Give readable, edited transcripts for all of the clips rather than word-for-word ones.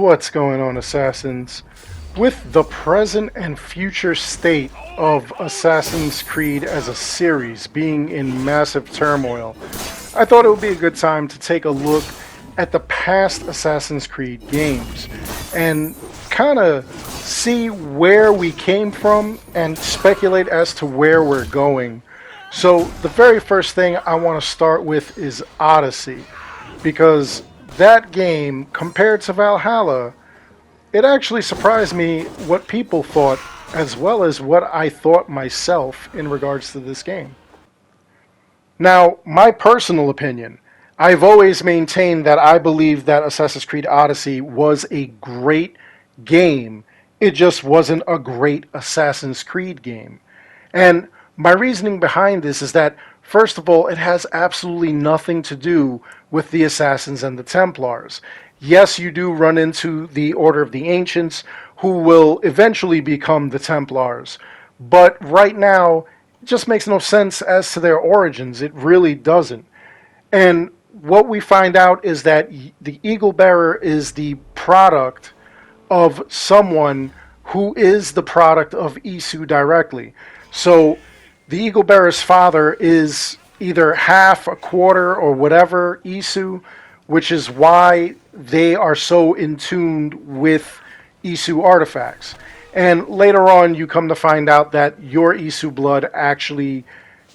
What's going on, Assassins? With the present and future state of Assassin's Creed as a series being in massive turmoil, I thought it would be a good time to take a look at the past Assassin's Creed games and kind of see where we came from and speculate as to where we're going. So, the very first thing I want to start with is Odyssey, because that game, compared to Valhalla, it actually surprised me what people thought as well as what I thought myself in regards to this game. Now, my personal opinion, I've always maintained that I believe that Assassin's Creed Odyssey was a great game. It just wasn't a great Assassin's Creed game. And my reasoning behind this is that, first of all, it has absolutely nothing to do with the Assassins and the Templars. Yes, you do run into the Order of the Ancients, who will eventually become the Templars. But right now, it just makes no sense as to their origins. It really doesn't. And what we find out is that the Eagle Bearer is the product of someone who is the product of Isu directly. So the Eagle Bearer's father is either half, a quarter, or whatever Isu, which is why they are so in tune with Isu artifacts. And later on, you come to find out that your Isu blood actually,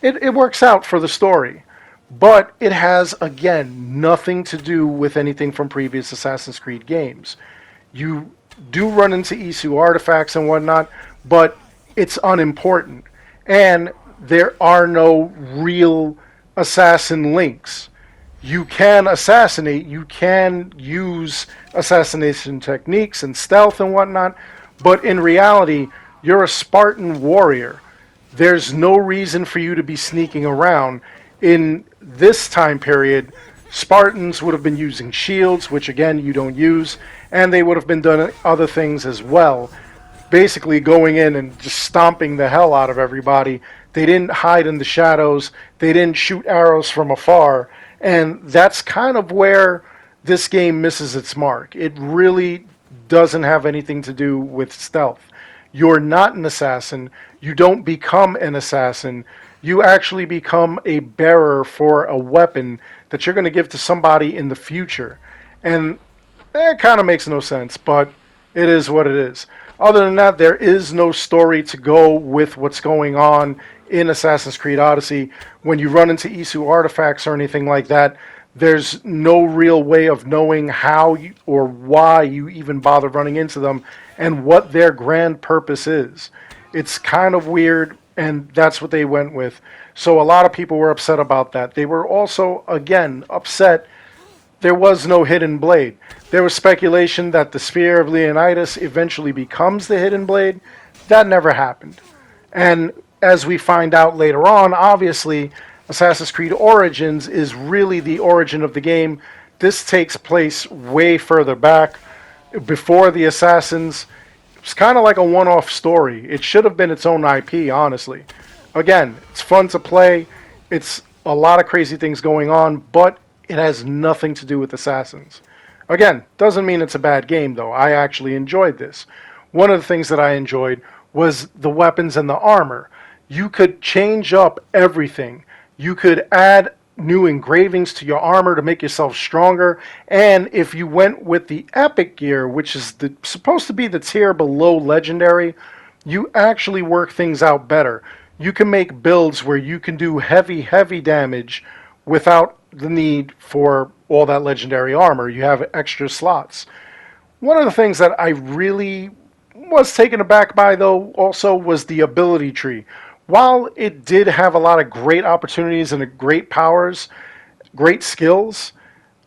it works out for the story. But it has, again, nothing to do with anything from previous Assassin's Creed games. You do run into Isu artifacts and whatnot, but it's unimportant. And there are no real assassin links. You can assassinate, you can use assassination techniques and stealth and whatnot, but in reality, you're a Spartan warrior. There's no reason for you to be sneaking around. In this time period, Spartans would have been using shields, which again you don't use, and they would have been doing other things as well. Basically going in and just stomping the hell out of everybody. They didn't hide in the shadows. They didn't shoot arrows from afar. And that's kind of where this game misses its mark. It really doesn't have anything to do with stealth. You're not an assassin. You don't become an assassin. You actually become a bearer for a weapon that you're going to give to somebody in the future. And that kind of makes no sense, but it is what it is. Other than that, there is no story to go with what's going on in Assassin's Creed Odyssey. When you run into Isu artifacts or anything like that, there's no real way of knowing how or why you even bother running into them and what their grand purpose is. It's kind of weird, and that's what they went with. So a lot of people were upset about that. They were also, again, upset there was no hidden blade. There was speculation that the Spear of Leonidas eventually becomes the hidden blade. That never happened. And as we find out later on, obviously, Assassin's Creed Origins is really the origin of the game. This takes place way further back, before the Assassins. It's kind of like a one-off story. It should have been its own IP, honestly. Again, it's fun to play. It's a lot of crazy things going on, but it has nothing to do with Assassins. Again, doesn't mean it's a bad game, though. I actually enjoyed this. One of the things that I enjoyed was the weapons and the armor. You could change up everything. You could add new engravings to your armor to make yourself stronger. And if you went with the epic gear, which is supposed to be the tier below legendary, you actually work things out better. You can make builds where you can do heavy damage without the need for all that legendary armor. You have extra slots. One of the things that I really was taken aback by, though, also was the ability tree. While it did have a lot of great opportunities and great powers, great skills,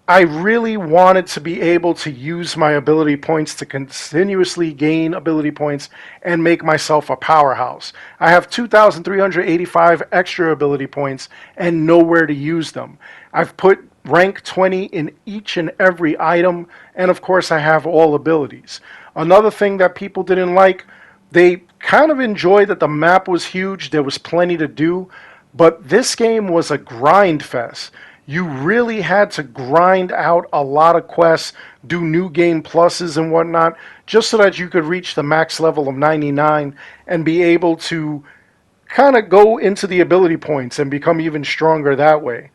I really wanted to be able to use my ability points to continuously gain ability points and make myself a powerhouse. I have 2,385 extra ability points and nowhere to use them. I've put rank 20 in each and every item, and of course I have all abilities. Another thing that people didn't like, they kind of enjoyed that the map was huge, there was plenty to do, but this game was a grind fest. you really had to grind out a lot of quests, do new game pluses and whatnot, just so that you could reach the max level of 99 and be able to kind of go into the ability points and become even stronger that way.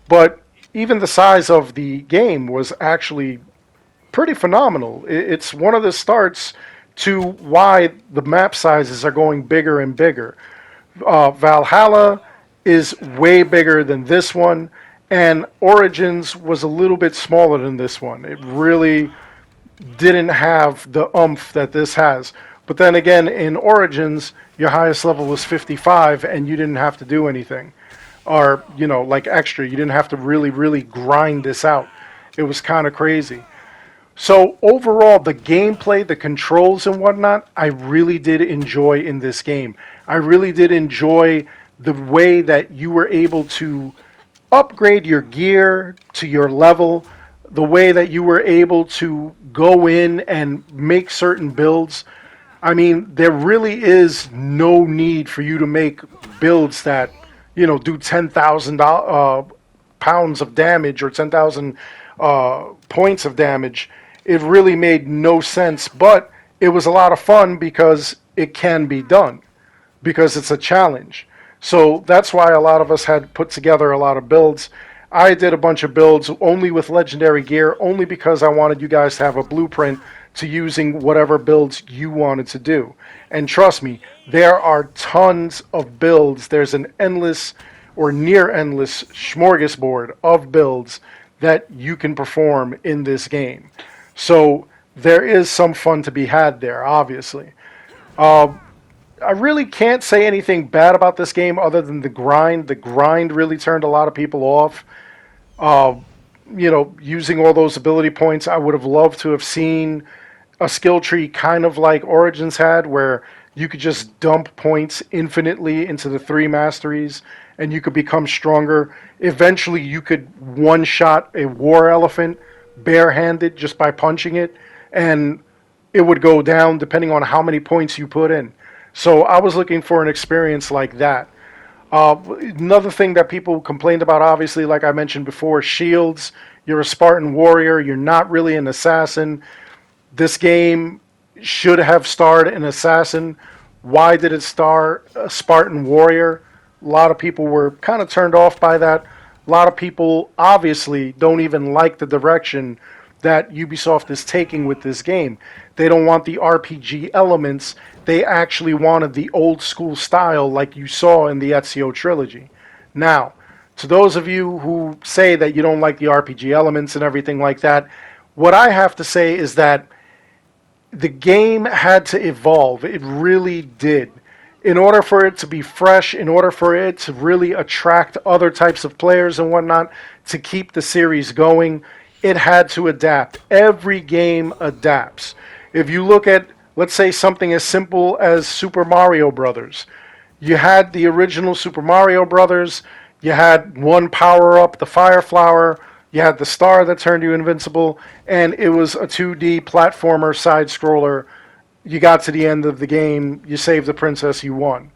But even the size of the game was actually pretty phenomenal. It's one of the starts to why the map sizes are going bigger and bigger. Valhalla is way bigger than this one, and Origins was a little bit smaller than this one. It really didn't have the oomph that this has. But then again, in Origins, your highest level was 55, and you didn't have to do anything. Or, like extra. You didn't have to really, really grind this out. It was kind of crazy. So overall, the gameplay, the controls and whatnot, I really did enjoy in this game. I really did enjoy the way that you were able to upgrade your gear to your level, the way that you were able to go in and make certain builds. I mean, there really is no need for you to make builds that, do 10,000 pounds of damage or 10,000 points of damage. It really made no sense, but it was a lot of fun because it can be done, because it's a challenge. So that's why a lot of us had put together a lot of builds. I did a bunch of builds only with legendary gear, only because I wanted you guys to have a blueprint to using whatever builds you wanted to do. And trust me, there are tons of builds. There's an endless or near endless smorgasbord of builds that you can perform in this game. So there is some fun to be had there, obviously. I really can't say anything bad about this game other than the grind. The grind really turned a lot of people off. Uh, Using all those ability points, I would have loved to have seen a skill tree kind of like Origins had, where you could just dump points infinitely into the 3 masteries and you could become stronger. Eventually, you could one-shot a war elephant barehanded just by punching it, and it would go down depending on how many points you put in. So I was looking for an experience like that. Another thing that people complained about, obviously, like I mentioned before, shields. You're a Spartan warrior. You're not really an assassin. This game should have starred an assassin. Why did it star a Spartan warrior? A lot of people were kind of turned off by that. A lot of people obviously don't even like the direction that Ubisoft is taking with this game. They don't want the RPG elements. They actually wanted the old school style like you saw in the Ezio trilogy. Now, to those of you who say that you don't like the RPG elements and everything like that, what I have to say is that the game had to evolve. It really did. In order for it to be fresh, in order for it to really attract other types of players and whatnot, to keep the series going, it had to adapt. Every game adapts. If you look at, let's say, something as simple as Super Mario Brothers, you had the original Super Mario Brothers, you had one power-up, the Fire Flower, you had the star that turned you invincible, and it was a 2D platformer side-scroller. You got to the end of the game, you saved the princess, you won.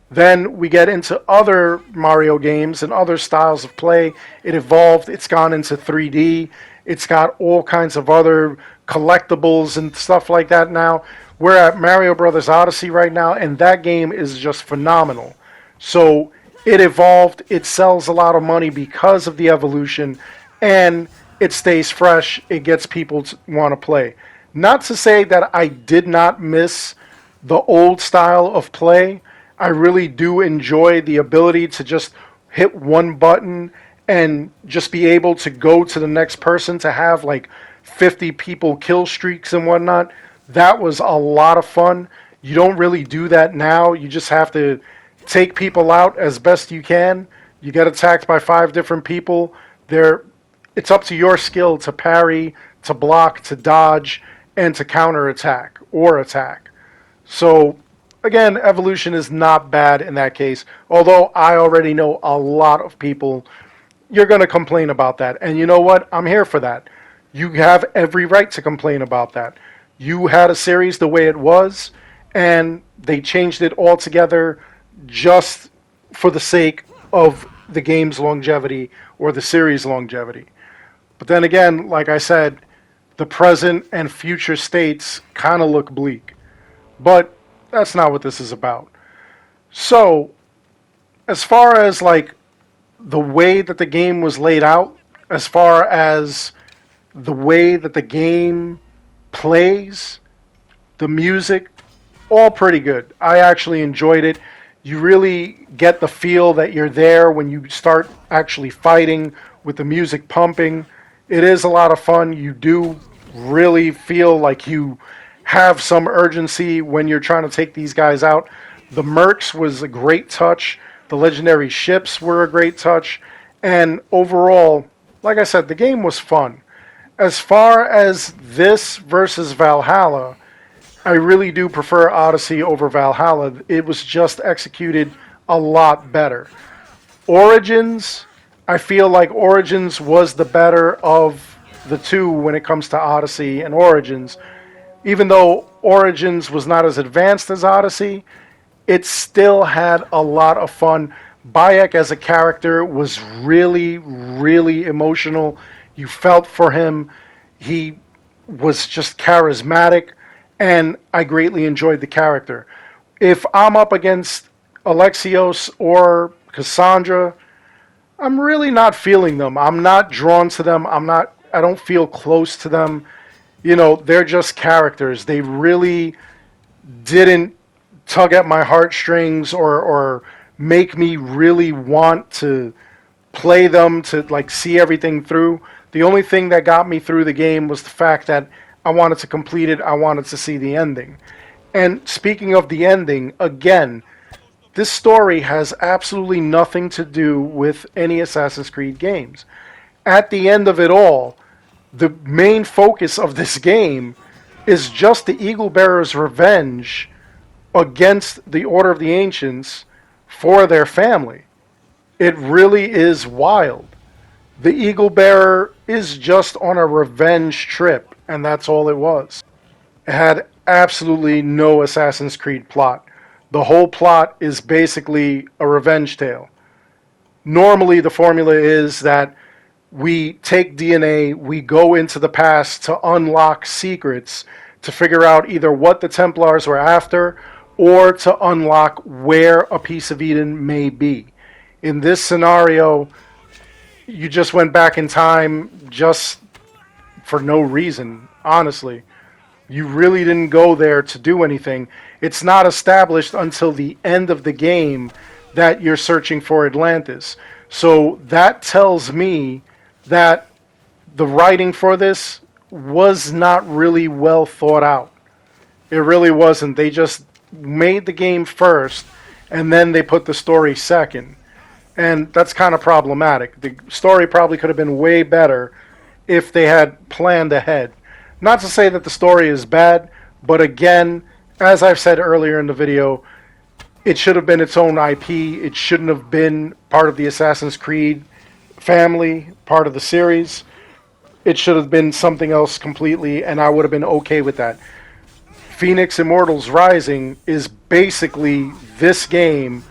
Then we get into other Mario games and other styles of play. It evolved, it's gone into 3D, it's got all kinds of other collectibles and stuff like that now. We're at Mario Brothers Odyssey right now, and that game is just phenomenal. So it evolved, it sells a lot of money because of the evolution, and it stays fresh, it gets people to want to play. Not to say that I did not miss the old style of play. I really do enjoy the ability to just hit one button and just be able to go to the next person, to have like 50 people kill streaks and whatnot. That was a lot of fun. You don't really do that now. You just have to take people out as best you can. You get attacked by 5 different people. It's up to your skill to parry, to block, to dodge, and to counterattack or attack. So again, evolution is not bad in that case, although I already know a lot of people, you're going to complain about that. And you know what? I'm here for that. You have every right to complain about that. You had a series the way it was, and they changed it altogether just for the sake of the game's longevity or the series longevity. But then again, like I said, the present and future states kind of look bleak. But that's not what this is about. So, as far as like the way that the game was laid out, as far as the way that the game plays, the music, all pretty good. I actually enjoyed it. You really get the feel that you're there when you start actually fighting with the music pumping. It is a lot of fun. You do really feel like you have some urgency when you're trying to take these guys out. The mercs was a great touch. The legendary ships were a great touch. And overall, like I said, the game was fun. As far as this versus Valhalla, I really do prefer Odyssey over Valhalla. It was just executed a lot better. Origins, I feel like Origins was the better of the two when it comes to Odyssey and Origins. Even though Origins was not as advanced as Odyssey, it still had a lot of fun. Bayek as a character was really, really emotional. You felt for him. He was just charismatic, and I greatly enjoyed the character. If I'm up against Alexios or Cassandra, I'm really not feeling them. I'm not drawn to them. I don't feel close to them. You know, they're just characters. They really didn't tug at my heartstrings or make me really want to play them, to like see everything through. The only thing that got me through the game was the fact that I wanted to complete it. I wanted to see the ending. And speaking of the ending, again, this story has absolutely nothing to do with any Assassin's Creed games. At the end of it all, the main focus of this game is just the Eagle Bearer's revenge against the Order of the Ancients for their family. It really is wild. The Eagle Bearer is just on a revenge trip, and that's all it was. It had absolutely no Assassin's Creed plot. The whole plot is basically a revenge tale. Normally, the formula is that we take DNA, we go into the past to unlock secrets, to figure out either what the Templars were after or to unlock where a piece of Eden may be. In this scenario, you just went back in time just for no reason, honestly. You really didn't go there to do anything. It's not established until the end of the game that you're searching for Atlantis. So that tells me that the writing for this was not really well thought out. It really wasn't. They just made the game first, and then they put the story second. And that's kind of problematic. The story probably could have been way better if they had planned ahead. Not to say that the story is bad, but again, as I've said earlier in the video, it should have been its own IP. It shouldn't have been part of the Assassin's Creed family, part of the series. It should have been something else completely, and I would have been okay with that. Phoenix Immortals Rising is basically this game,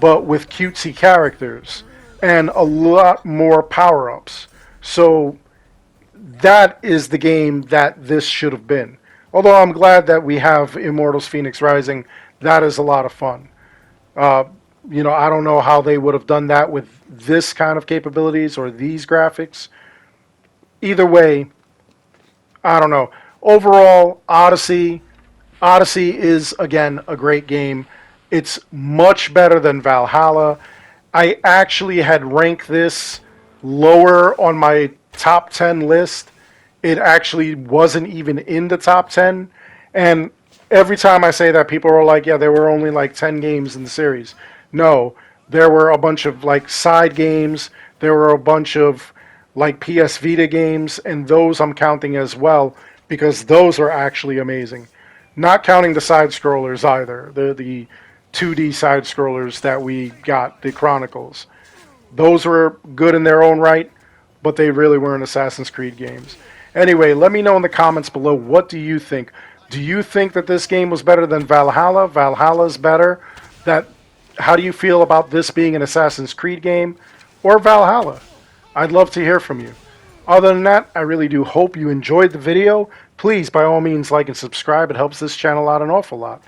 but with cutesy characters and a lot more power-ups. So that is the game that this should have been. Although I'm glad that we have Immortals Phoenix Rising. That is a lot of fun. I don't know how they would have done that with this kind of capabilities or these graphics. Either way, I don't know. Overall, Odyssey is, again, a great game. It's much better than Valhalla. I actually had ranked this lower on my top 10 list. It actually wasn't even in the top 10. And every time I say that, people are like, yeah, there were only like 10 games in the series. No, there were a bunch of like side games. There were a bunch of like PS Vita games, and those I'm counting as well because those are actually amazing. Not counting the side scrollers either. The 2D side scrollers that we got, the Chronicles. Those were good in their own right, but they really weren't Assassin's Creed games. Anyway, let me know in the comments below, what do you think? Do you think that this game was better than Valhalla? Valhalla's better. How do you feel about this being an Assassin's Creed game or Valhalla? I'd love to hear from you. Other than that, I really do hope you enjoyed the video. Please, by all means, like and subscribe. It helps this channel out an awful lot.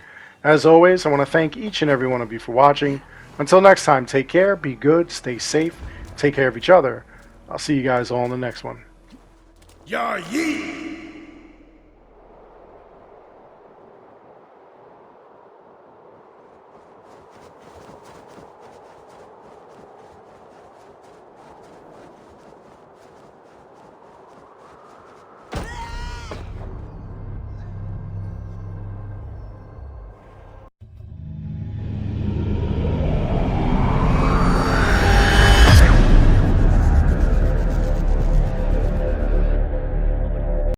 As always, I want to thank each and every one of you for watching. Until next time, take care, be good, stay safe, take care of each other. I'll see you guys all in the next one. Yar yee!